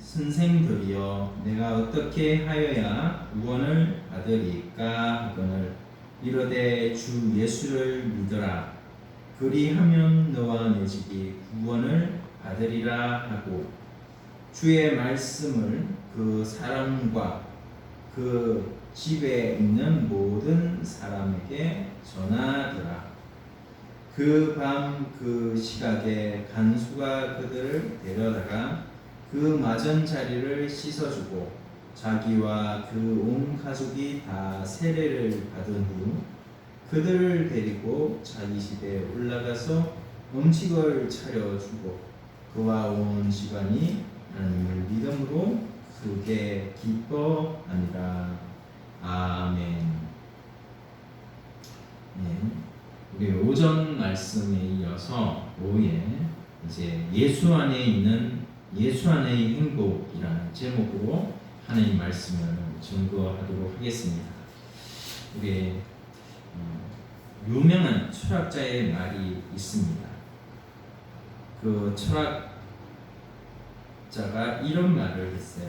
선생들이여 내가 어떻게 하여야 구원을 받으리까 하거늘 이르되 주 예수를 믿어라 그리하면 너와 내 집이 구원을 받으리라 하고 주의 말씀을 그 사람과 그 집에 있는 모든 사람에게 전하더라. 그 밤 그 시각에 간수가 그들을 데려다가 그 맞은 자리를 씻어주고 자기와 그 온 가족이 다 세례를 받은 후 그들을 데리고 자기 집에 올라가서 음식을 차려주고 그와 온 집안이 하나님을 믿음으로 크게 기뻐하니라. 아멘. 네. 우리 오전 말씀에 이어서 오후에 이제 예수 안에 있는 예수 안의 행복이라는 제목으로 하나님 말씀을 증거하도록 하겠습니다. 우리 유명한 철학자의 말이 있습니다. 그 철학자가 이런 말을 했어요.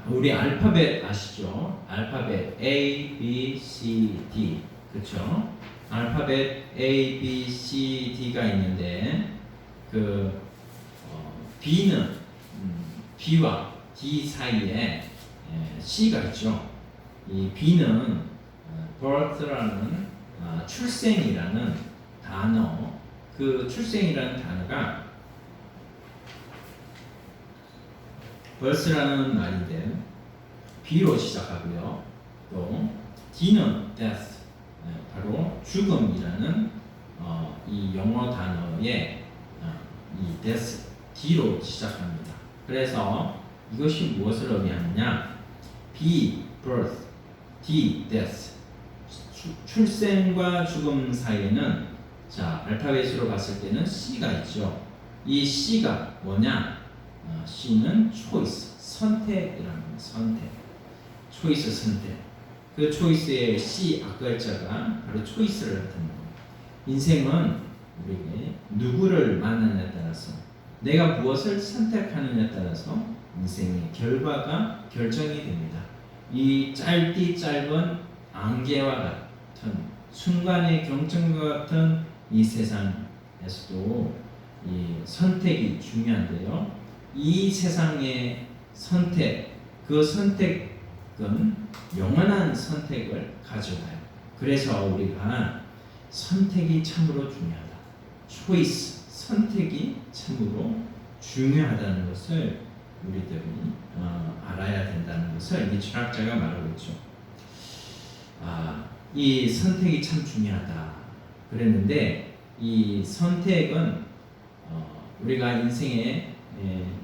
우리 알파벳 아시죠? 알파벳 A, B, C, D 그렇죠? 알파벳 A, B, C, D가 있는데 그 B는 B와 D 사이에 C가 있죠. 이 B는 birth라는 출생이라는 단어, 그 출생이라는 단어가 birth라는 말인데 B로 시작하고요. 또 D는 death, 바로 죽음이라는 이 영어 단어의 이 death, D로 시작합니다. 그래서 이것이 무엇을 의미하느냐? B, birth, D, death. 출생과 죽음 사이에는 자 알파벳으로 봤을 때는 C가 있죠. 이 C가 뭐냐? C는 choice, 선택이라는 거예요. 선택, choice 선택. 그 choice의 C 앞글자가 바로 choice를 나타내는 거예요. 인생은 우리에게 누구를 만나느냐에 따라서 내가 무엇을 선택하느냐에 따라서 인생의 결과가 결정이 됩니다. 이 짧디 짧은 안개와 같은 순간의 경청과 같은 이 세상에서도 이 선택이 중요한데요. 이 세상의 선택, 그 선택은 영원한 선택을 가져와요. 그래서 우리가 선택이 참으로 중요하다. choice, 선택이 참으로 중요하다는 것을 우리들이 알아야 된다는 것을 이 철학자가 말하고 있죠. 이 선택이 참 중요하다 그랬는데 이 선택은 우리가 인생에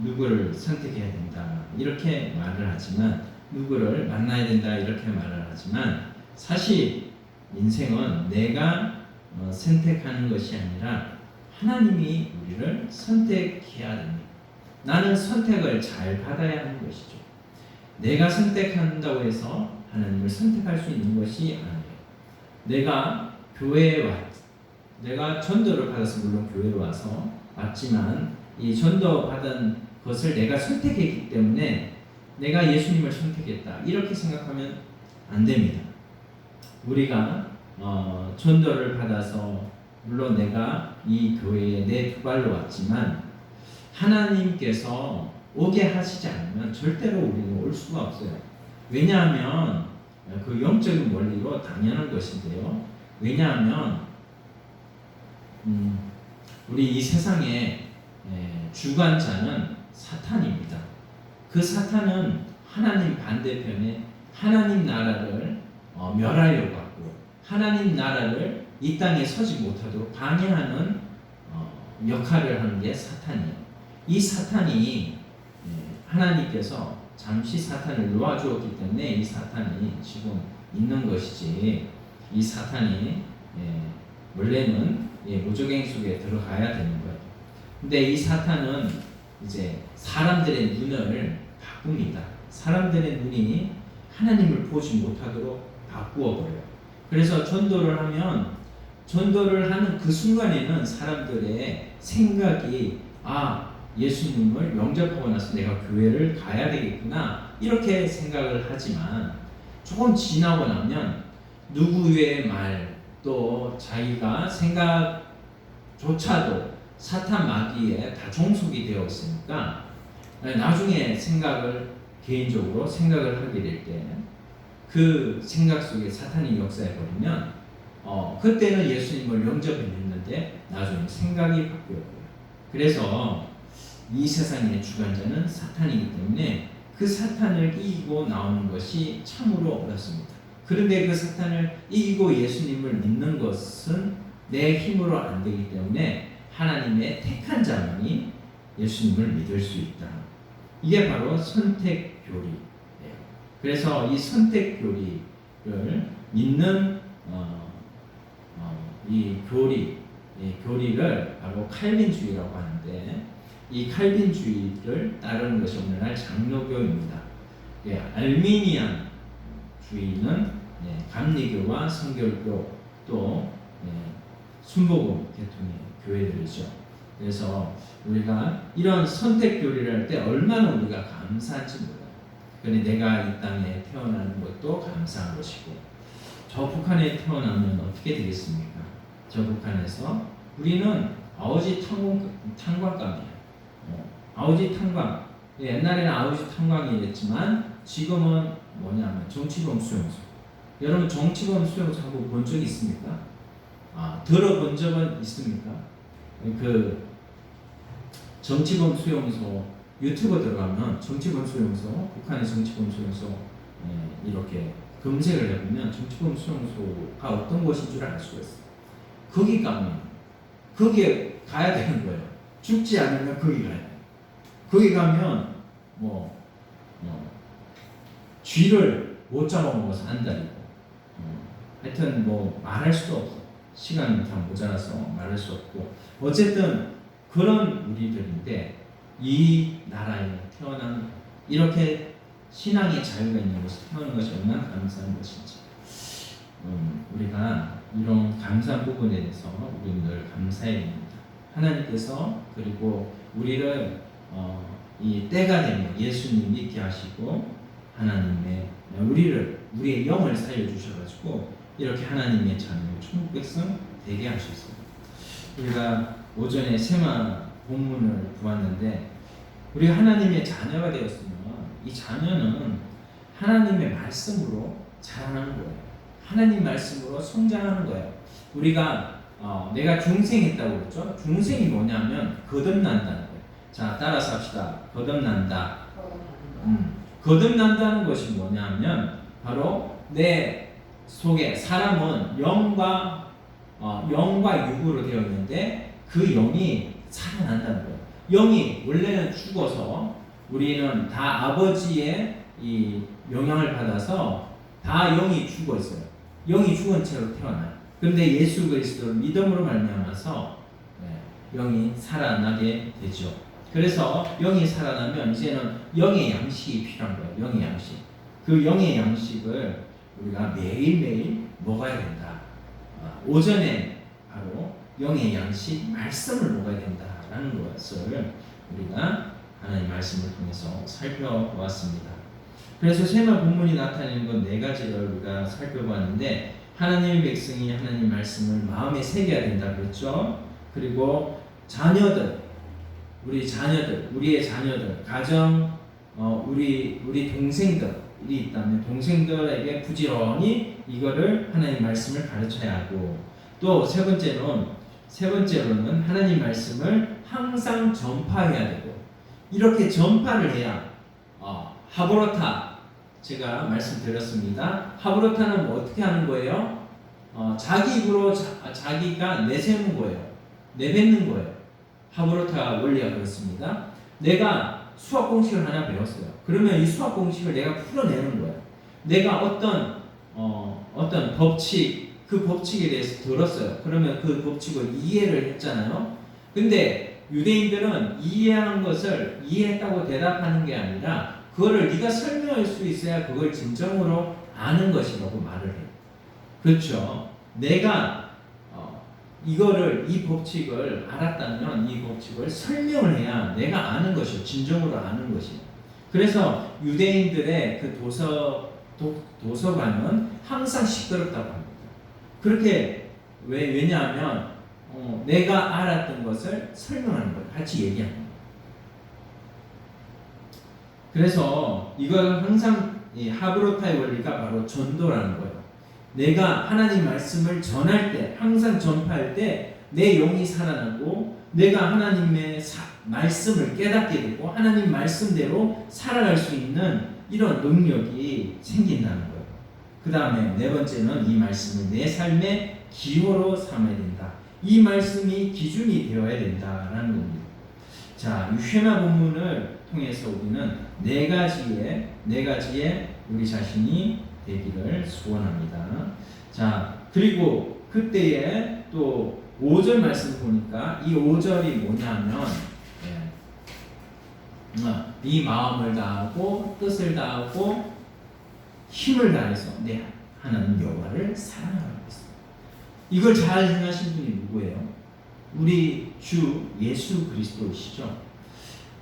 누구를 선택해야 된다 이렇게 말을 하지만 누구를 만나야 된다 이렇게 말을 하지만 사실 인생은 내가 선택하는 것이 아니라 하나님이 우리를 선택해야 됩니다. 나는 선택을 잘 받아야 하는 것이죠. 내가 선택한다고 해서 하나님을 선택할 수 있는 것이 아니에요. 내가 교회에 내가 전도를 받아서 물론 교회로 와서 왔지만 이 전도 받은 것을 내가 선택했기 때문에 내가 예수님을 선택했다 이렇게 생각하면 안 됩니다. 우리가 전도를 받아서 물론 내가 이 교회에 내 두 발로 왔지만 하나님께서 오게 하시지 않으면 절대로 우리는 올 수가 없어요. 왜냐하면 그 영적인 원리로 당연한 것인데요. 왜냐하면 우리 이 세상의 주관자는 사탄입니다. 그 사탄은 하나님 반대편에 하나님 나라를 멸하려고 하고 하나님 나라를 이 땅에 서지 못하도록 방해하는 역할을 하는 게 사탄이에요. 이 사탄이 하나님께서 잠시 사탄을 놓아주었기 때문에 이 사탄이 지금 있는 것이지 이 사탄이 원래는 무적행 속에 들어가야 되는 거예요. 근데 이 사탄은 이제 사람들의 눈을 바꿉니다. 사람들의 눈이 하나님을 보지 못하도록 바꾸어 버려요. 그래서 전도를 하면 전도를 하는 그 순간에는 사람들의 생각이 예수님을 영접하고 나서 내가 교회를 가야 되겠구나 이렇게 생각을 하지만 조금 지나고 나면 누구의 말 또 자기가 생각조차도 사탄 마귀에 다 종속이 되어 있으니까 나중에 개인적으로 생각을 하게 될 때 그 생각 속에 사탄이 역사해 버리면 그때는 예수님을 영접했는데 나중에 생각이 바뀌어요. 그래서 이 세상의 주관자는 사탄이기 때문에 그 사탄을 이기고 나오는 것이 참으로 어렵습니다. 그런데 그 사탄을 이기고 예수님을 믿는 것은 내 힘으로 안 되기 때문에 하나님의 택한 자만이 예수님을 믿을 수 있다. 이게 바로 선택교리예요. 그래서 이 선택교리를 믿는 이 교리를 바로 칼빈주의라고 하는데 이 칼빈주의를 따르는 것이 오늘날 장로교입니다. 알미니안 주의는 감리교와 성결교 또 순복음 계통의 교회들이죠. 그래서 우리가 이런 선택교리를 할 때 얼마나 우리가 감사한지 몰라요. 그런데 내가 이 땅에 태어나는 것도 감사한 것이고 저 북한에 태어나면 어떻게 되겠습니까? 저 북한에서 우리는 아오지 탄광감이에요. 아오지 탄광. 옛날에는 아오지 탄광이 이랬지만 지금은 뭐냐면 정치범 수용소. 여러분 정치범 수용소 한번 본 적 있습니까? 들어본 적은 있습니까? 그 정치범 수용소 유튜브 들어가면 정치범 수용소, 북한의 정치범 수용소 이렇게 검색을 해보면 정치범 수용소가 어떤 곳인 줄 알 수가 있어요. 거기 가면 거기에 가야 되는 거예요. 죽지 않으면 거기 가야 돼요. 거기 가면 쥐를 못 잡아먹어서 안달이고 하여튼 말할 수도 없어. 시간이 다 모자라서 말할 수 없고 어쨌든 그런 우리들인데 이 나라에 태어난 이렇게 신앙의 자유가 있는 곳에 태어난 것이 얼마나 감사한 것인지 우리가 이런 감사한 부분에 대해서 우리는 늘 감사해야 됩니다. 하나님께서 그리고 우리를 이 때가 되면 예수님 믿게 하시고 하나님의 우리의 영을 살려주셔가지고 이렇게 하나님의 자녀 천국 백성 되게 하셨습니다. 우리가 오전에 세마 본문을 보았는데 우리가 하나님의 자녀가 되었으면 이 자녀는 하나님의 말씀으로 자라나는 거예요. 하나님 말씀으로 성장하는 거예요. 우리가 내가 중생했다고 그랬죠. 중생이 뭐냐면 거듭난다는 거예요. 자, 따라서 합시다. 거듭난다. 거듭난다는 것이 뭐냐면 바로 내 속에 사람은 영과 육으로 되어 있는데 그 영이 살아난다는 거예요. 영이 원래는 죽어서 우리는 다 아버지의 이 영향을 받아서 다 영이 죽어 있어요. 영이 죽은 채로 태어나요. 그런데 예수 그리스도를 믿음으로 말미암아서 영이 살아나게 되죠. 그래서 영이 살아나면 이제는 영의 양식이 필요한 거예요. 영의 양식. 그 영의 양식을 우리가 매일매일 먹어야 된다. 오전에 바로 영의 양식 말씀을 먹어야 된다라는 것을 우리가 하나님의 말씀을 통해서 살펴보았습니다. 그래서 세마 본문이 나타내는 건 네 가지를 우리가 살펴봤는데 하나님의 백성이 하나님의 말씀을 마음에 새겨야 된다 그랬죠. 그리고 우리의 자녀들, 가정, 우리 동생들이 있다면 동생들에게 부지런히 이거를 하나님 말씀을 가르쳐야 하고 또 세 번째로는 하나님 말씀을 항상 전파해야 되고 이렇게 전파를 해야 하브로타 제가 말씀드렸습니다. 하브로타는 어떻게 하는 거예요? 자기 입으로 자기가 내세우는 거예요. 내뱉는 거예요. 하브로타 원리가 그렇습니다. 내가 수학 공식을 하나 배웠어요. 그러면 이 수학 공식을 내가 풀어내는 거예요. 내가 어떤 법칙, 그 법칙에 대해서 들었어요. 그러면 그 법칙을 이해를 했잖아요. 근데 유대인들은 이해한 것을 이해했다고 대답하는 게 아니라 그거를 네가 설명할 수 있어야 그걸 진정으로 아는 것이라고 말을 해요. 그렇죠. 내가 이거를 이 법칙을 알았다면 이 법칙을 설명을 해야 내가 아는 것이요 진정으로 아는 것이요. 그래서 유대인들의 그 도서관은 항상 시끄럽다고 합니다. 그렇게 왜냐하면 내가 알았던 것을 설명하는 거예요. 같이 얘기하는 거예요. 그래서 이걸 항상 이 하브로타의 원리가 바로 전도라는 거예요. 내가 하나님 말씀을 전할 때, 항상 전파할 때 내 영이 살아나고 내가 하나님의 말씀을 깨닫게 되고 하나님 말씀대로 살아갈 수 있는 이런 능력이 생긴다는 거예요. 그 다음에 네 번째는 이 말씀을 내 삶의 기호로 삼아야 된다. 이 말씀이 기준이 되어야 된다라는 겁니다. 자, 이 쉐마 본문을 통해서 우리는 네 가지의 우리 자신이 되기를 소원합니다. 자, 그리고 그때에 또 5절 말씀 보니까 이 5절이 뭐냐면 네 마음을 다하고 뜻을 다하고 힘을 다해서 내 하나님 여호와를 사랑하라고 했습니다. 이걸 잘 행하신 분이 누구예요? 우리 주 예수 그리스도이시죠.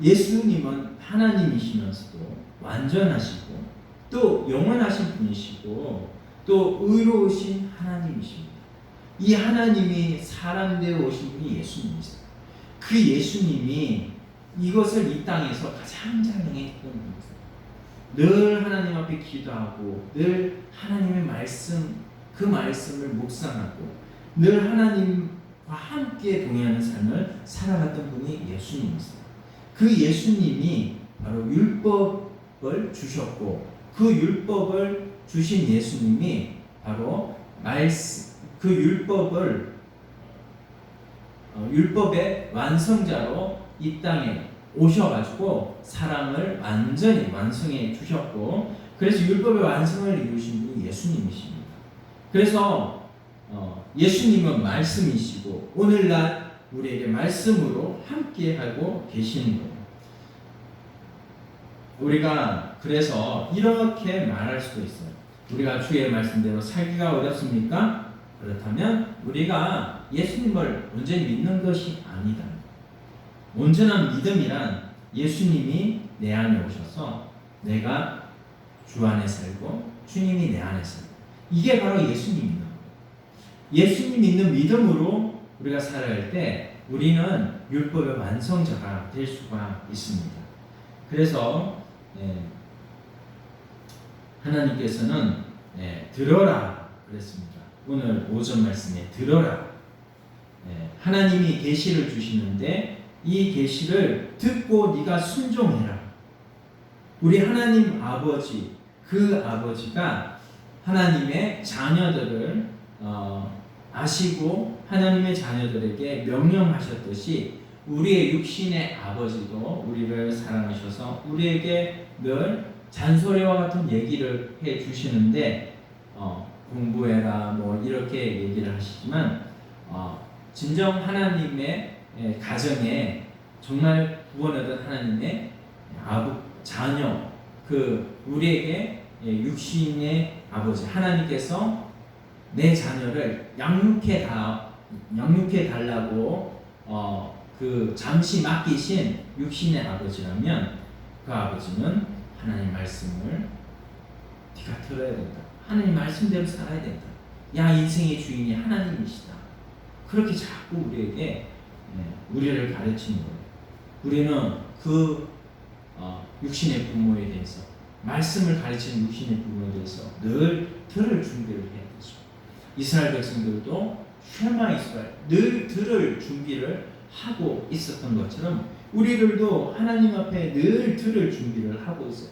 예수님은 하나님이시면서도 완전하시고 또 영원하신 분이시고 또 의로우신 하나님이십니다. 이 하나님이 사람 되어 오신 분이 예수님이세요. 그 예수님이 이것을 이 땅에서 가장 잘 행했던 분이세요. 늘 하나님 앞에 기도하고 늘 하나님의 말씀, 그 말씀을 묵상하고 늘 하나님과 함께 동행하는 삶을 살아갔던 분이 예수님이세요. 그 예수님이 바로 율법을 주셨고 그 율법을 주신 예수님이 바로 그 율법의 완성자로 이 땅에 오셔가지고 사랑을 완전히 완성해 주셨고 그래서 율법의 완성을 이루신 분이 예수님이십니다. 그래서 예수님은 말씀이시고 오늘날 우리에게 말씀으로 함께하고 계시는 거예요. 우리가 그래서 이렇게 말할 수도 있어요. 우리가 주의 말씀대로 살기가 어렵습니까? 그렇다면 우리가 예수님을 온전히 믿는 것이 아니다. 온전한 믿음이란 예수님이 내 안에 오셔서 내가 주 안에 살고 주님이 내 안에 살고 이게 바로 예수님입니다. 예수님 믿는 믿음으로 우리가 살아갈 때 우리는 율법의 완성자가 될 수가 있습니다. 그래서 하나님께서는 들어라 그랬습니다. 오늘 5절 말씀에 들어라. 하나님이 계시를 주시는데 이 계시를 듣고 네가 순종해라. 우리 하나님 아버지, 그 아버지가 하나님의 자녀들을 아시고 하나님의 자녀들에게 명령하셨듯이 우리의 육신의 아버지도 우리를 사랑하셔서 우리에게 늘 잔소리와 같은 얘기를 해 주시는데 공부해라 뭐 이렇게 얘기를 하시지만 진정 하나님의 가정에 정말 구원 얻은 하나님의 자녀 그 우리에게 육신의 아버지 하나님께서 내 자녀를 양육해 달라고 그 잠시 맡기신 육신의 아버지라면 그 아버지는 하나님 말씀을 네가 들어야 된다. 하나님 말씀대로 살아야 된다. 야 인생의 주인이 하나님이시다. 그렇게 자꾸 우리를 가르치는 거예요. 우리는 그 육신의 부모에 대해서 말씀을 가르치는 육신의 부모에 대해서 늘 들을 준비를 해야 되죠. 이스라엘 백성들도 쉐마 이스라엘 늘 들을 준비를 하고 있었던 것처럼 우리들도 하나님 앞에 늘 들을 준비를 하고 있어요.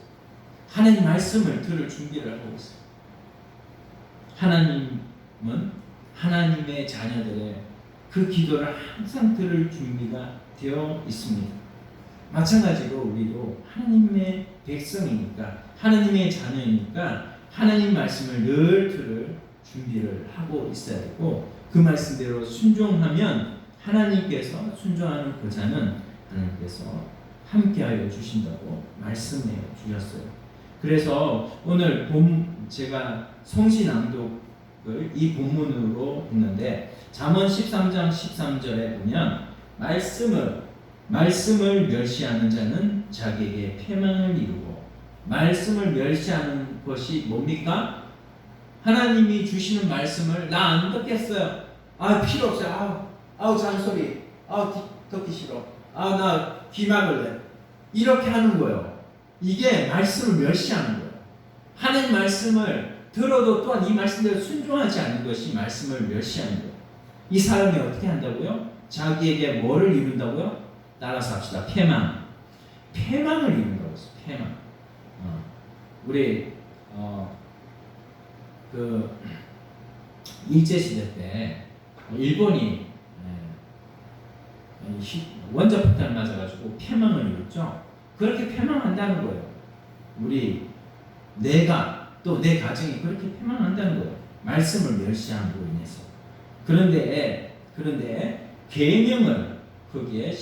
하나님 말씀을 들을 준비를 하고 있어요. 하나님은 하나님의 자녀들의 그 기도를 항상 들을 준비가 되어 있습니다. 마찬가지로 우리도 하나님의 백성이니까 하나님의 자녀이니까 하나님 말씀을 늘 들을 준비를 하고 있어야 되고 그 말씀대로 순종하면 하나님께서 순종하는 그 자는 하나님께서 함께하여 주신다고 말씀해 주셨어요. 그래서 오늘 제가 성시 낭독을 걸 이 본문으로 했는데 잠언 13장 13절에 보면 말씀을 멸시하는 자는 자기에게 패망을 이루고 말씀을 멸시하는 것이 뭡니까? 하나님이 주시는 말씀을 나 안 듣겠어요. 필요 없어요. 잔소리. 듣기 싫어. 나 귀 막을래. 이렇게 하는 거예요. 이게 말씀을 멸시하는 거예요. 하나님 말씀을 들어도 또한 이 말씀대로 순종하지 않는 것이 말씀을 멸시하는 거예요. 이 사람이 어떻게 한다고요? 자기에게 뭐를 이룬다고요? 따라서 합시다. 패망을 이룬다고 했어요. 패망. 우리 그 일제시대 때 일본이 원자폭탄을 맞아가지고 패망을 이뤘죠. 그렇게 패망한다는 거예요. 내가 또 내 가정이 그렇게 패망한다는 거예요. 말씀을 멸시함으로 인해서. 그런데 계명을 거기에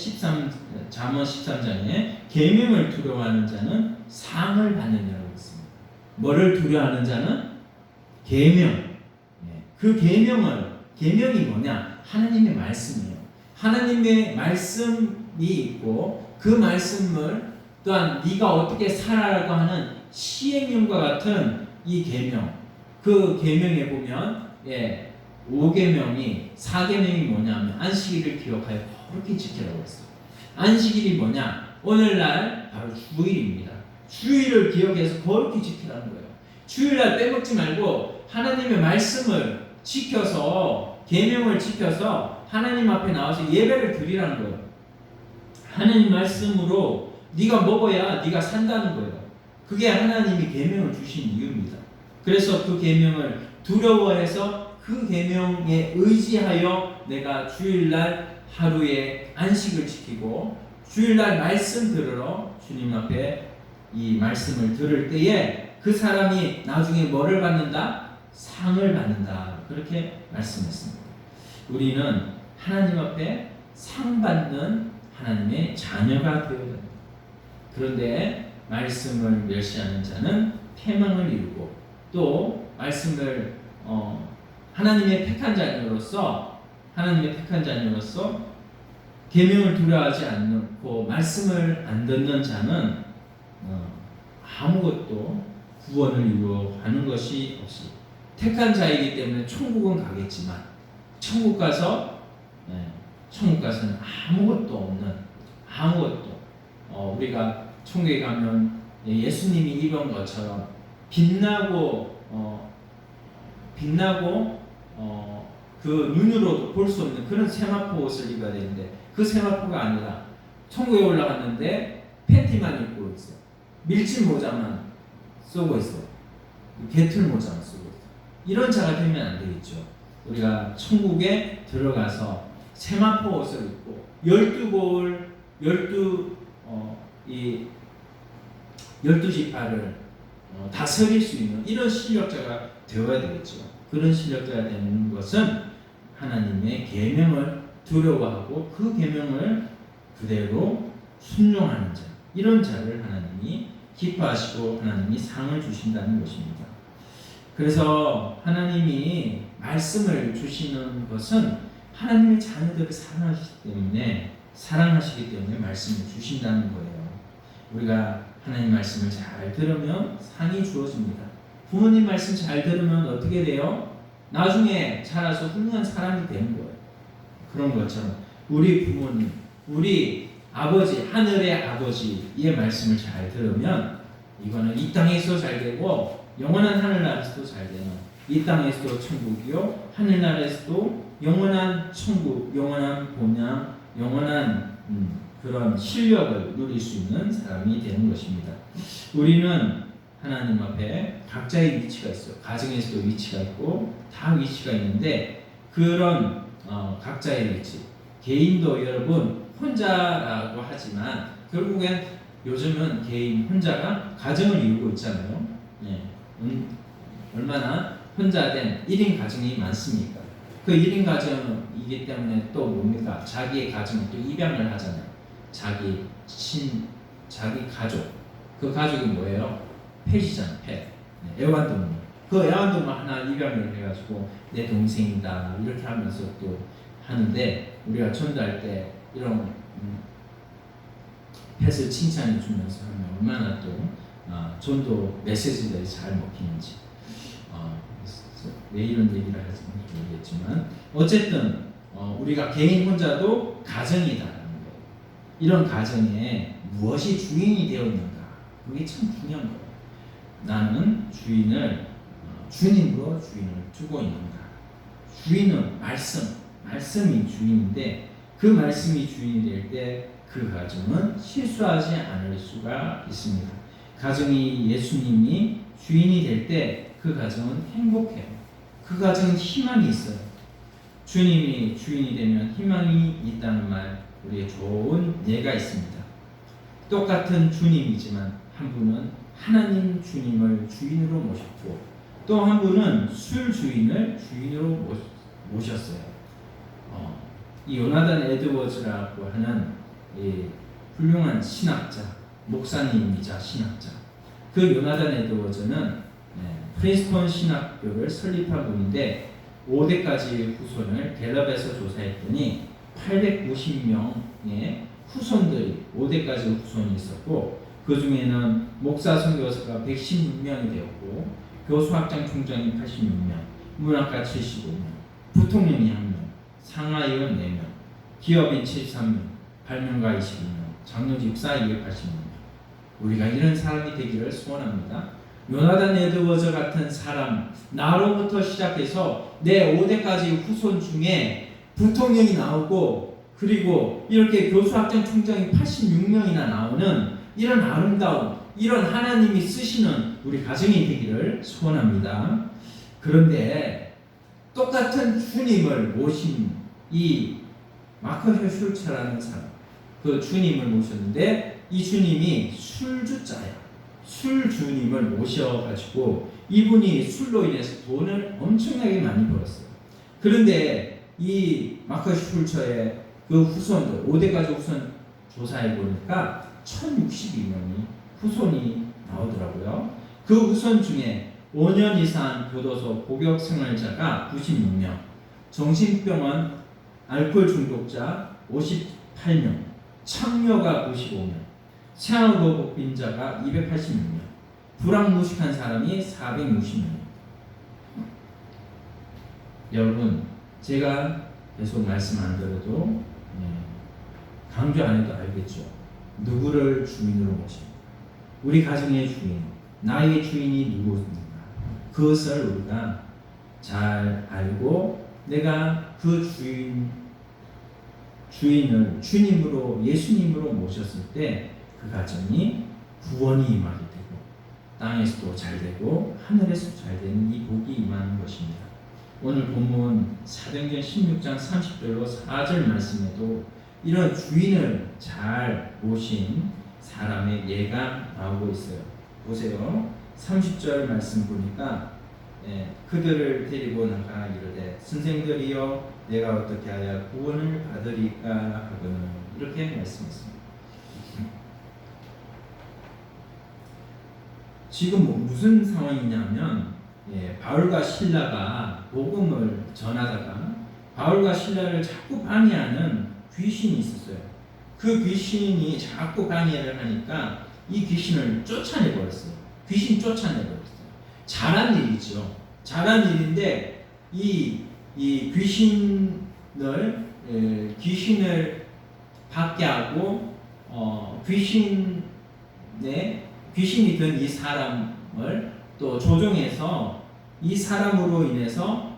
잠언 13장에 계명을 두려워하는 자는 상을 받느냐고 했습니다. 뭐를 두려워하는 자는 계명. 그 계명이 뭐냐? 하나님의 말씀이에요. 하나님의 말씀이 있고 그 말씀을 또한 네가 어떻게 살아라고 하는 시행령과 같은 이 계명. 그 계명에 보면 5계명이 4계명이 뭐냐면 안식일을 기억하여 거룩히 지키라고 했어요. 안식일이 뭐냐? 오늘날 바로 주일입니다. 주일을 기억해서 거룩히 지키라는 거예요. 주일날 빼먹지 말고 하나님의 말씀을 지켜서 계명을 지켜서 하나님 앞에 나와서 예배를 드리라는 거예요. 하나님 말씀으로 네가 먹어야 네가 산다는 거예요. 그게 하나님이 계명을 주신 이유입니다. 그래서 그 계명을 두려워해서 그 계명에 의지하여 내가 주일날 하루에 안식을 지키고 주일날 말씀 들으러 주님 앞에 이 말씀을 들을 때에 그 사람이 나중에 뭐를 받는다? 상을 받는다. 그렇게 말씀했습니다. 우리는 하나님 앞에 상 받는 하나님의 자녀가 되어야 됩니다. 그런데 말씀을 멸시하는 자는 패망을 이루고 또 말씀을 하나님의 택한 자녀로서 계명을 두려워하지 않고 말씀을 안 듣는 자는 아무것도 구원을 이루어가는 것이 없이 택한 자이기 때문에 천국은 가겠지만 천국 가서는 아무것도 우리가 천국에 가면 예수님이 입은 것처럼 빛나고 그 눈으로도 볼 수 없는 그런 세마포 옷을 입어야 되는데 그 세마포가 아니라 천국에 올라갔는데 팬티만 입고 있어요. 밀짚 모자만 쓰고 있어요. 개틀 모자만 쓰고 있어요. 이런 자가 되면 안 되겠죠. 우리가 천국에 들어가서 세마포 옷을 입고 12지파를 다스릴 수 있는 이런 실력자가 되어야 되겠죠. 그런 실력자가 되는 것은 하나님의 계명을 두려워하고 그 계명을 그대로 순종하는 자, 이런 자를 하나님이 기뻐하시고 하나님이 상을 주신다는 것입니다. 그래서 하나님이 말씀을 주시는 것은 하나님의 자녀들을 사랑하시기 때문에 말씀을 주신다는 거예요. 우리가 하나님 말씀을 잘 들으면 상이 주어집니다. 부모님 말씀 잘 들으면 어떻게 돼요? 나중에 자라서 훌륭한 사람이 되는 거예요. 그런 것처럼 우리 부모님, 우리 아버지, 하늘의 아버지의 말씀을 잘 들으면 이거는 이 땅에서 잘 되고 영원한 하늘나라에서도 잘 되는, 이 땅에서도 천국이요 하늘나라에서도 영원한 천국, 영원한 본향, 영원한 그런 실력을 누릴 수 있는 사람이 되는 것입니다. 우리는 하나님 앞에 각자의 위치가 있어요. 가정에서도 위치가 있고 다 위치가 있는데 그런 각자의 위치, 개인도 여러분 혼자라고 하지만 결국엔 요즘은 개인 혼자가 가정을 이루고 있잖아요. 얼마나 혼자된 1인 가정이 많습니까? 그 1인 가정이기 때문에 또 뭡니까? 자기의 가정을 또 입양을 하잖아요. 자기 가족. 그 가족이 뭐예요? 펫이잖아요. 펫. 애완동물. 그 애완동물 하나 입양을 해가지고 내 동생이다 이렇게 하면서 또 하는데, 우리가 전도할 때 이런 펫을 칭찬해 주면서 하면 얼마나 또 전도 메시지들이 잘 먹히는지. 왜 이런 얘기를 하는지 모르겠지만 어쨌든 우리가 개인 혼자도 가정이다라는 거예요. 이런 가정에 무엇이 주인이 되어 있는가, 그게 참 중요한 거예요. 나는 주님으로 주인을 두고 있는가. 주인은 말씀이 주인인데, 그 말씀이 주인이 될 때 그 가정은 실수하지 않을 수가 있습니다. 가정이 예수님이 주인이 될 때 그 가정은 행복해요. 그 가정은 희망이 있어요. 주님이 주인이 되면 희망이 있다는 말, 우리의 좋은 예가 있습니다. 똑같은 주님이지만 한 분은 하나님 주님을 주인으로 모셨고, 또 한 분은 술 주인을 주인으로 모셨어요. 이 요나단 에드워즈라고 하는 이 훌륭한 신학자, 목사님이자 신학자. 그 요나단 에드워즈는 프린스턴 신학교를 설립한 분인데, 5대까지 후손을 갤럽에서 조사했더니 890명의 후손들이 5대까지 후손이 있었고, 그 중에는 목사 선교사가 116명이 되었고, 교수학장 총장이 86명, 문학가 75명, 부통령이 1명, 상하의원 4명, 기업인 73명, 발명가 22명, 장로집사 280명. 우리가 이런 사람이 되기를 소원합니다. 요나단 에드워즈 같은 사람, 나로부터 시작해서 내 5대까지 후손 중에 부통령이 나오고, 그리고 이렇게 교수학장 총장이 86명이나 나오는 이런 아름다운, 이런 하나님이 쓰시는 우리 가정이 되기를 소원합니다. 그런데 똑같은 주님을 모신 이 마크 슈르츠라는 사람, 그 주님을 모셨는데 이 주님이 술주자야. 술 주님을 모셔가지고 이분이 술로 인해서 돈을 엄청나게 많이 벌었어요. 그런데 이 마크 슈르츠의 그 후손들, 5대까지 후손 조사해 보니까 1062명이 후손이 나오더라고요. 그 후손 중에 5년 이상 교도소 복역 생활자가 96명, 정신병원 알코올 중독자 58명, 창녀가 95명, 생활로 빈자가 286명, 불황무식한 사람이 460명. 여러분, 제가 계속 말씀 안 드려도 강조 안 해도 알겠죠. 누구를 주인으로 모십니까? 우리 가정의 주인, 나의 주인이 누구입니까? 그것을 우리가 잘 알고 내가 그 주인을 주님으로, 예수님으로 모셨을 때 그 가정이 구원이 임하게 되고, 땅에서도 잘 되고 하늘에서도 잘 되는 이 복이 임하는 것입니다. 오늘 본문 사도행전 16장 30절로 4절 말씀에도 이런 주인을 잘 모신 사람의 예가 나오고 있어요. 보세요. 30절 말씀 보니까 그들을 데리고 나가 이르되 선생들이여 내가 어떻게 하여 구원을 받으리까 하거늘, 이렇게 말씀했습니다. 지금 무슨 상황이냐면 바울과 실라가 복음을 전하다가 바울과 실라를 자꾸 방해하는 귀신이 있었어요. 그 귀신이 자꾸 방해를 하니까 이 귀신을 쫓아내버렸어요. 귀신 쫓아내버렸어요. 잘한 일이죠. 잘한 일인데 이 귀신을 받게 하고 귀신이 든 이 사람을 또 조종해서 이 사람으로 인해서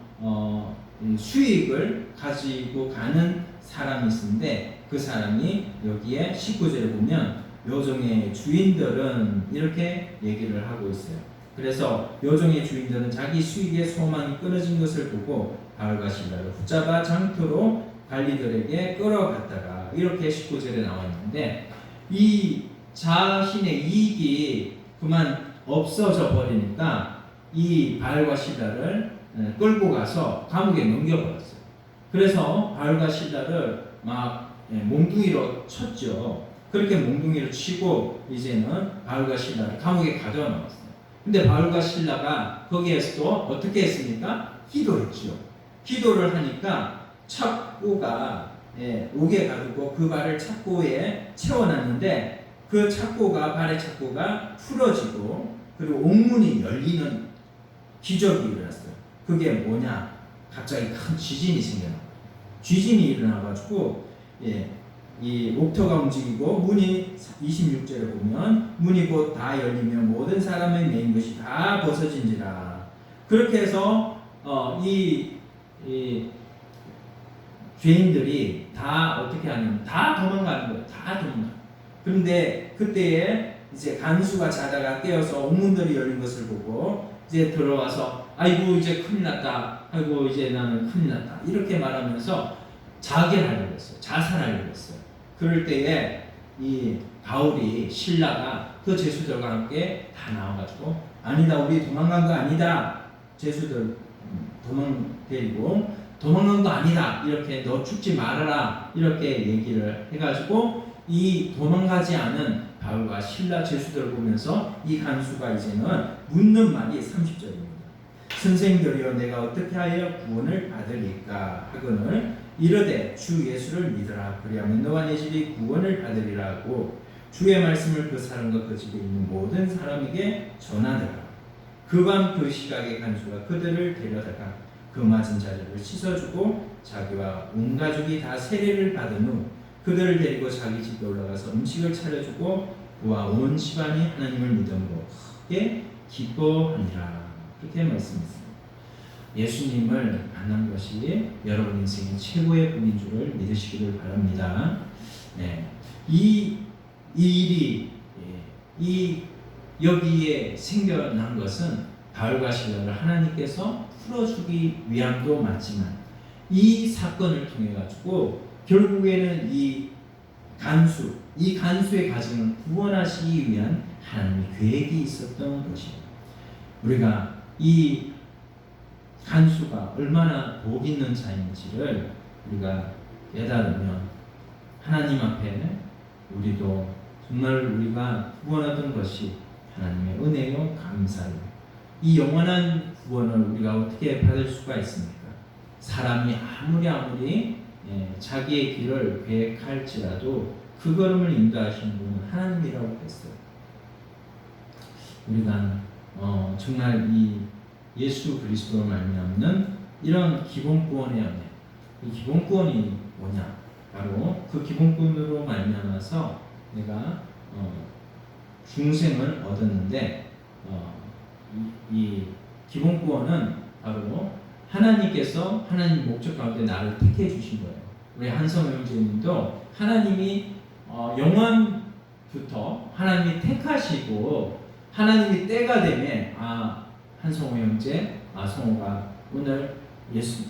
수익을 가지고 가는 사람이 있는데, 그 사람이 여기에 19절에 보면 요종의 주인들은 이렇게 얘기를 하고 있어요. 그래서 요종의 주인들은 자기 수익의 소망이 끊어진 것을 보고 바울과 실라를 붙잡아 장터로 관리들에게 끌어갔다가, 이렇게 19절에 나와 있는데, 이 자신의 이익이 그만 없어져 버리니까 이 바울과 실라를 끌고 가서 감옥에 넘겨버렸어요. 그래서 바울과 실라를 막 몽둥이로 쳤죠. 그렇게 몽둥이로 치고 이제는 바울과 실라를 감옥에 가둬 놓았어요. 근데 바울과 실라가 거기에서도 어떻게 했습니까? 기도했죠. 기도를 하니까 착고가 옥에 가두고 그 발을 착고에 채워놨는데 그 착고가 발의 착고가 풀어지고 그리고 옥문이 열리는 기적이 일어났어요. 그게 뭐냐? 갑자기 큰 지진이 생겨나. 지진이 일어나가지고 이 옥터가 움직이고 문이 26절에 보면 문이 곧 다 열리며 모든 사람의 매인 것이 다 벗어진지라. 그렇게 해서 이 죄인들이 다 어떻게 하냐면 다 도망가는 거예요. 다 도망가. 그런데 그때에 이제 간수가 자다가 깨어서 옥문들이 열린 것을 보고 이제 들어와서 아이고 이제 큰일 났다. 아이고 이제 나는 큰일 났다. 이렇게 말하면서 자결하려고 했어요. 자살하려고 했어요. 그럴 때에 이 바울이 신라가 그 죄수들과 함께 다 나와가지고 아니다 우리 도망간 거 아니다. 죄수들 도망간 거 아니다. 이렇게 너 죽지 말아라. 이렇게 얘기를 해가지고 이 도망가지 않은 바울과 신라 죄수들을 보면서 이 간수가 이제는 묻는 말이 30절입니다. 선생들이여 내가 어떻게 하여 구원을 받으리까 하거늘 이르되 주 예수를 믿으라 그리하면 너와 내 집이 구원을 받으리라고 주의 말씀을 그 사람과 그 집에 있는 모든 사람에게 전하더라. 그 밤 그 시각에 간수가 그들을 데려다가 그 맞은 자리를 씻어주고 자기와 온 가족이 다 세례를 받은 후 그들을 데리고 자기 집에 올라가서 음식을 차려주고 그와 온 집안이 하나님을 믿음으로 크게 기뻐하니라. 그렇게 말씀했습니다. 예수님을 만난 것이 여러분 인생의 최고의 복인 줄을 믿으시기를 바랍니다. 이 일이 여기에 생겨난 것은 바울과 실라를 하나님께서 풀어주기 위함도 맞지만 이 사건을 통해 가지고 결국에는 이 간수의 가정을 구원하시기 위한 하나님의 계획이 있었던 것입니다. 우리가 이 간수가 얼마나 복 있는 자인지를 우리가 깨달으면 하나님 앞에 우리도 정말 우리가 구원하던 것이 하나님의 은혜요 감사요. 이 영원한 구원을 우리가 어떻게 받을 수가 있습니까? 사람이 아무리 자기의 길을 계획할지라도 그 걸음을 인도하시는 분은 하나님이라고 했어요. 우리가 정말 이 예수 그리스도로 말미암는 이런 기본 구원의 은혜, 이 기본 구원이 뭐냐? 바로 그 기본 구원으로 말미암아서 내가 중생을 얻었는데 이 기본 구원은 바로 하나님께서 하나님 목적 가운데 나를 택해 주신 거예요. 우리 한성호 형제님도 하나님이 영원부터 하나님이 택하시고 하나님이 때가 되면 한성호 형제, 성호가 오늘 예수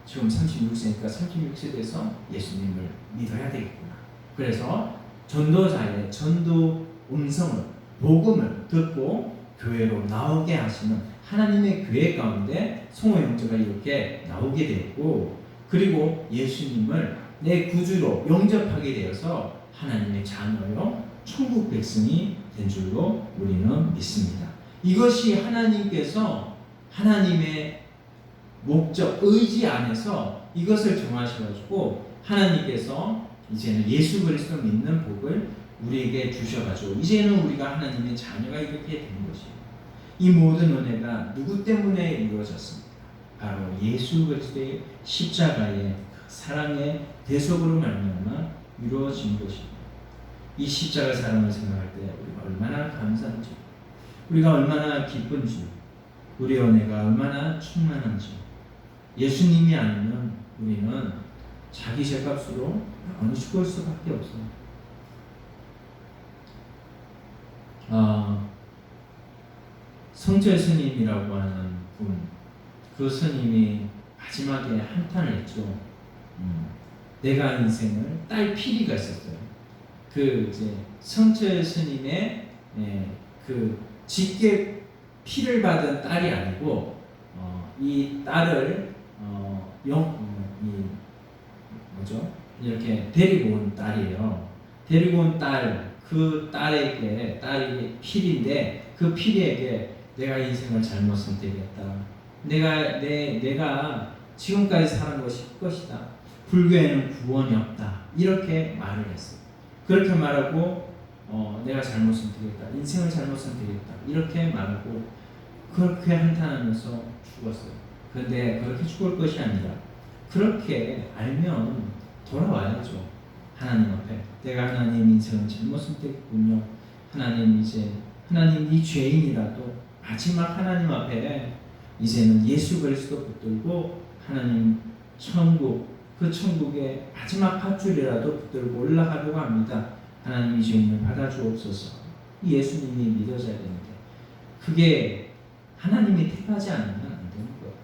지금 36세니까 36세 돼서 예수님을 믿어야 되겠구나. 그래서 전도자의 전도 음성을 복음을 듣고 교회로 나오게 하시는 하나님의 계획 가운데 성호 형제가 이렇게 나오게 되었고 그리고 예수님을 내 구주로 영접하게 되어서 하나님의 자녀요 천국 백성이 된 줄로 우리는 믿습니다. 이것이 하나님께서 하나님의 목적, 의지 안에서 이것을 정하셔가지고 하나님께서 이제는 예수 그리스도 믿는 복을 우리에게 주셔가지고 이제는 우리가 하나님의 자녀가 이렇게 된 것이에요. 이 모든 은혜가 누구 때문에 이루어졌습니까? 바로 예수 그리스도의 십자가의 사랑의 대속으로 말미암아 이루어진 것입니다. 이 십자가 사랑을 생각할 때 우리가 얼마나 감사한지, 우리가 얼마나 기쁜지, 우리의 은혜가 얼마나 충만한지, 예수님이 아니면 우리는 자기 죄값으로 영원히 죽을 수밖에 없어요. 성철 스님이라고 하는 분, 그 스님이 마지막에 한탄을 했죠. 내가 인생을 딸 피리가 있었어요. 그 이제 성철 스님의 그 직계 피를 받은 딸이 아니고 이 딸을 이렇게 데리고 온 딸이에요. 데리고 온 딸 그 딸에게 필인데 그 필이에게 내가 인생을 잘못 선택했다. 내가 지금까지 살은 것이 것이다. 불교에는 구원이 없다. 이렇게 말을 했어요. 그렇게 말하고 내가 잘못 선택했다. 인생을 잘못 선택했다. 이렇게 말하고 그렇게 한탄하면서 죽었어요. 그런데 그렇게 죽을 것이 아니라 그렇게 알면 돌아와야죠. 하나님 앞에 내가 하나님 인생을 잘못 선택했군요. 하나님 이 죄인이라도 마지막 하나님 앞에 이제는 예수 그리스도 붙들고 하나님 그 천국의 마지막 밧줄이라도 붙들고 올라가려고 합니다. 하나님 이 죄인을 받아주옵소서. 예수님이 믿어져야 되는데 그게 하나님이 택하지 않으면 안 되는 거예요.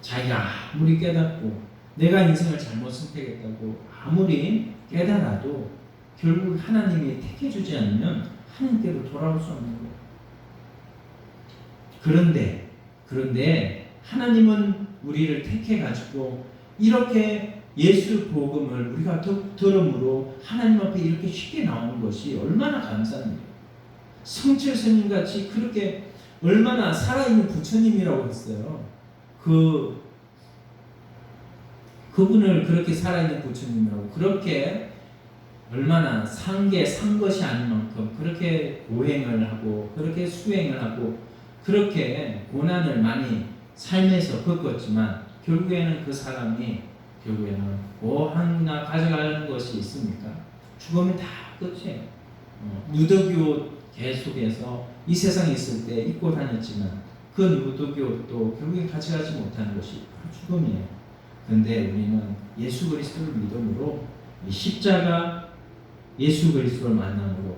자기가 아무리 깨닫고 내가 인생을 잘못 선택했다고 아무리 깨달아도 결국 하나님이 택해주지 않으면 하나님께로 돌아올 수 없는 거예요. 그런데 하나님은 우리를 택해가지고 이렇게 예수 복음을 우리가 들음으로 하나님 앞에 이렇게 쉽게 나오는 것이 얼마나 감사한 일이에요. 성철 스님같이 그렇게 얼마나 살아있는 부처님이라고 했어요. 그분을 그렇게 살아있는 부처님이라고 그렇게 얼마나 산 것이 아닌 만큼 그렇게 고행을 하고 그렇게 수행을 하고 그렇게 고난을 많이 삶에서 겪었지만 결국에는 그 사람이 뭐 하나 가져가는 것이 있습니까? 죽으면 다 끝이에요. 누더기 계속해서 이 세상에 있을 때 입고 다녔지만 그 누더기 옷도 결국에 가져가지 못하는 것이 바로 죽음이에요. 그런데 우리는 예수 그리스도를 믿음으로 십자가 예수 그리스도를 만남으로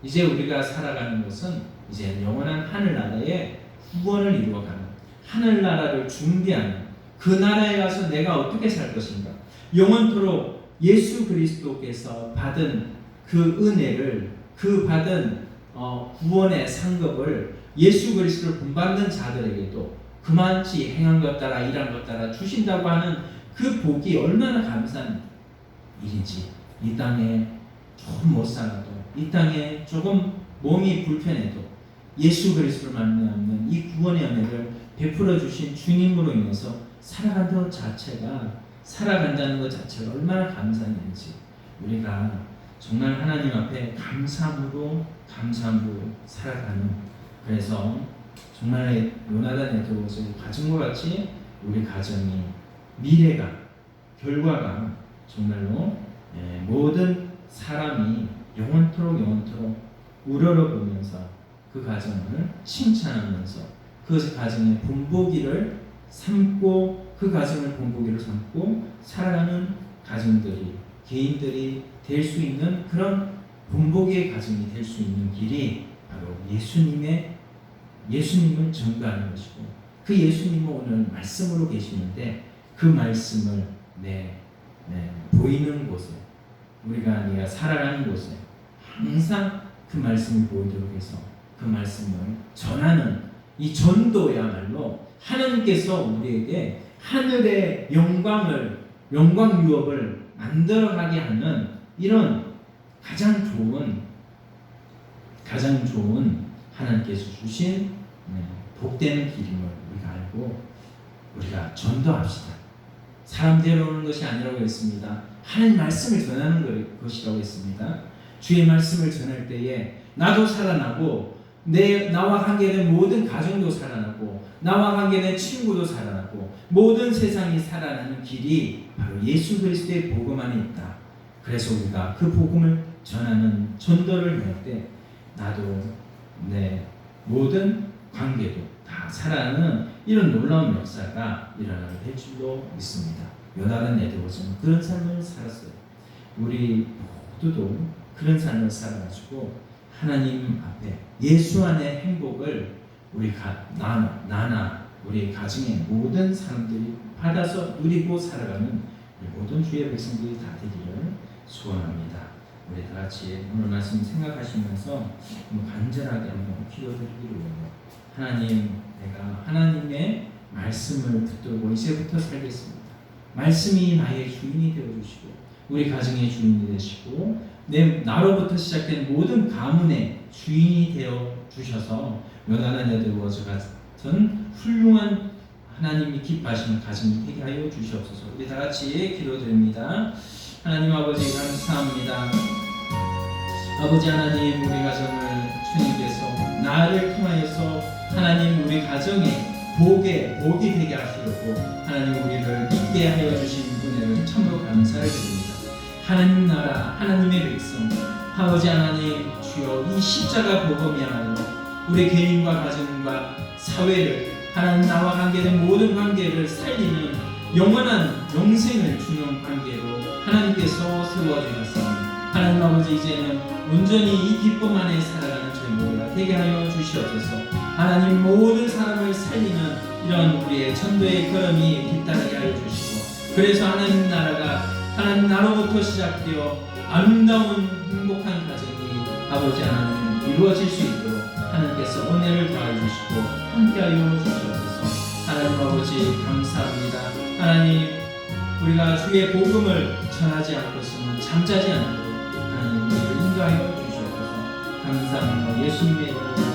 이제 우리가 살아가는 것은 이제 영원한 하늘나라의 후원을 이루어가는 하늘나라를 준비하는 그 나라에 가서 내가 어떻게 살 것인가 영원토록 예수 그리스도께서 받은 그 은혜를 그 받은 구원의 상급을 예수 그리스도를 본받는 자들에게도 그만치 행한 것 따라 일한 것 따라 주신다고 하는 그 복이 얼마나 감사한 일인지 이 땅에 조금 못 살아도 이 땅에 조금 몸이 불편해도 예수 그리스도를 만나는 이 구원의 은혜를 베풀어 주신 주님으로 인해서 살아간다는 것 자체가 얼마나 감사한 일인지 우리가 정말 하나님 앞에 감사함으로 살아가는 그래서 정말 요나단의 그것을 가진 것 같이 우리 가정이 미래가 결과가 정말로 모든 사람이 영원토록 우러러보면서 그 가정을 칭찬하면서 그 가정의 본보기를 삼고 그 가정을 본보기로 삼고 살아가는 가정들이 개인들이 될 수 있는 그런 본보기의 가정이 될 수 있는 길이 바로 예수님을 전가하는 것이고 그 예수님은 오늘 말씀으로 계시는데 그 말씀을 보이는 곳에 우리가 살아가는 곳에 항상 그 말씀이 보이도록 해서 그 말씀을 전하는 이 전도야말로 하나님께서 우리에게 하늘의 영광 유업을 만들어가게 하는 이런 가장 좋은 하나님께서 주신 복되는 길임을 우리가 알고 우리가 전도합시다. 사람 데려오는 것이 아니라고 했습니다. 하나님 말씀을 전하는 것이라고 했습니다. 주의 말씀을 전할 때에 나도 살아나고 나와 관계된 모든 가정도 살아나고 나와 관계된 친구도 살아나고 모든 세상이 살아나는 길이 바로 예수 그리스도의 복음 안에 있다. 그래서 우리가 그 복음을 전하는 전도를 할 때 나도 내 모든 관계도 다 살아나는 이런 놀라운 역사가 일어나게 될 줄로 믿습니다. 요나단 에드워즈는 그런 삶을 살았어요. 우리 모두도 그런 삶을 살아가지고 하나님 앞에 예수 안의 행복을 우리 가정의 모든 사람들이 받아서 누리고 살아가는 모든 주의 백성들이 다 되기를 소원합니다. 우리 다 같이 오늘 말씀 생각하시면서 간절하게 한번 기도드리기를 원해요. 하나님, 내가 하나님의 말씀을 붙들고 이제부터 살겠습니다. 말씀이 나의 주인이 되어주시고 우리 가정의 주인이 되시고 나로부터 시작된 모든 가문의 주인이 되어 주셔서 요나단 여드로워저 같은 훌륭한 하나님이 기뻐하시는 가정이 되게 하여 주시옵소서. 우리 다 같이 기도드립니다. 하나님 아버지 감사합니다. 아버지 하나님, 우리 가정을 주님께서 나를 통하여서 하나님 우리 가정에 복이 되게 하시려고 하나님 우리를 있게 하여 주신 은혜를 참으로 감사를 드립니다. 하나님 나라, 하나님의 백성, 아버지 하나님 주여, 이 십자가 복음이야말로 우리 개인과 가정과 사회를, 하나님 나와 관계된 모든 관계를 살리는 영원한 영생을 주는 관계로 하나님께서 세워주셨습니다. 하나님 아버지, 이제는 온전히 이 기쁨 안에 살아가는 저희 모두가 되게 하여 주시옵소서. 하나님 모든 사람을 살리는 이런 우리의 전도의 걸음이 뒤따르게 하여 주시고, 그래서 하나님 나라가 하나님 나로부터 시작되어 아름다운 행복한 가정이 아버지 하나님 이루어질 수 있도록 하나님께서 은혜를 더하여 주시고 함께하여 주시옵소서. 하나님 아버지 감사합니다. 하나님, 우리가 주의 복음을 전하지 않고서는 잠자지 않도록 하나님 우리를 인도하여 주시옵소서. 감사합니다. 예수님의 이름으로